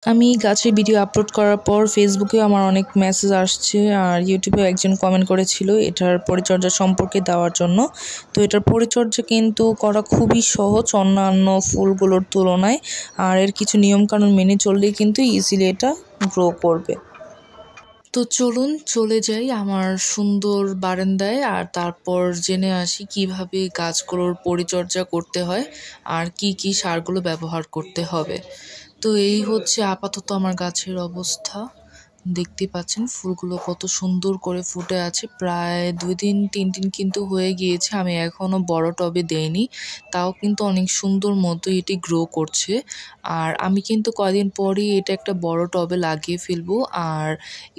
আমি গাছের video upload করার পর ফেসবুকেও আমার অনেক মেসেজ আসছে আর ইউটিউবেও একজন কমেন্ট করেছিল এটার পরিচর্যা সম্পর্কে দেওয়ার জন্য। তো এটার পরিচর্যা কিন্তু করা খুবই সহজ অন্যান্য ফুলগুলোর তুলনায়। আর এর কিছু নিয়মকানুন মেনে চললেই কিন্তু ইজিলি এটা গ্রো করবে। তো চলুন চলে যাই আমার সুন্দর বারান্দায় আর তারপর জেনে আসি কিভাবে গাছগুলোর পরিচর্যা করতে হয় আর কি কি সারগুলো ব্যবহার করতে হবে। তো এই হচ্ছে আপাতত আমার গাছের অবস্থা। দেখতে পাচ্ছেন ফুলগুলো কত সুন্দর করে ফুটে আছে। প্রায় 2-3 দিন কিন্তু হয়ে গিয়েছে, আমি এখনও বড় টবে দেইনি, তাও কিন্তু অনেক সুন্দর মতো এটি গ্রো করছে। আর আমি কিন্তু কয়দিন পরেই এটা একটা বড় টবে লাগিয়ে ফেলবো। আর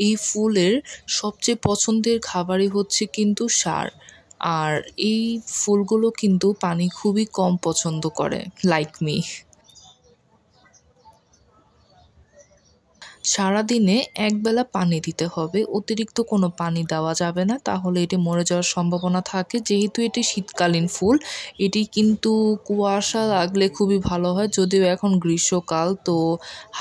এই ফুলের সবচেয়ে পছন্দের খাবারই হচ্ছে কিন্তু সার। আর এই ফুলগুলো কিন্তু পানি খুবই কম পছন্দ করে, লাইক মি। সারাদিনে একবেলা পানি দিতে হবে, অতিরিক্ত কোনো পানি দেওয়া যাবে না, তাহলে এটি মরে যাওয়ার সম্ভাবনা থাকে। যেহেতু এটি শীতকালীন ফুল, এটি কিন্তু কুয়াশা লাগলে খুবই ভালো হয়, যদিও এখন গ্রীষ্মকাল, তো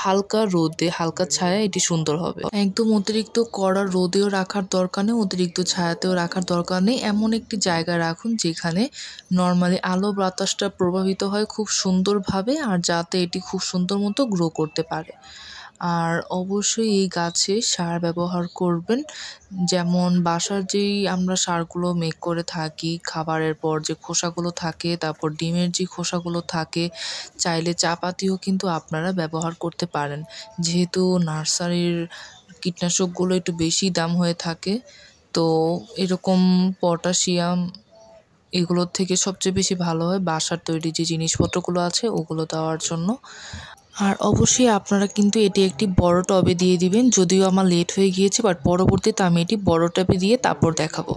হালকা রোদে হালকা ছায়া এটি সুন্দর হবে। একদম অতিরিক্ত কড়া রোদেও রাখার দরকার নেই, অতিরিক্ত ছায়াতেও রাখার দরকার নেই, এমন একটি জায়গায় রাখুন যেখানে নর্মালি আলো বাতাসটা প্রভাবিত হয় খুব সুন্দরভাবে, আর যাতে এটি খুব সুন্দর মতো গ্রো করতে পারে। আর অবশ্যই এই গাছে সার ব্যবহার করবেন, যেমন বাসার যেই আমরা সারগুলো মেক করে থাকি, খাবারের পর যে খোসাগুলো থাকে, তারপর ডিমের যে খোসাগুলো থাকে, চাইলে চা পাতিও কিন্তু আপনারা ব্যবহার করতে পারেন। যেহেতু নার্সারির কীটনাশকগুলো একটু বেশি দাম হয়ে থাকে, তো এরকম পটাশিয়াম এগুলোর থেকে সবচেয়ে বেশি ভালো হয় বাসার তৈরি যে জিনিসপত্রগুলো আছে ওগুলো দেওয়ার জন্য। আর অবশ্যই আপনারা কিন্তু এটি একটি বড় টবে দিয়ে দিবেন, যদিও আমার লেট হয়ে গিয়েছে, বাট পরবর্তীতে আমি এটি বড় টবে দিয়ে তারপর দেখাবো।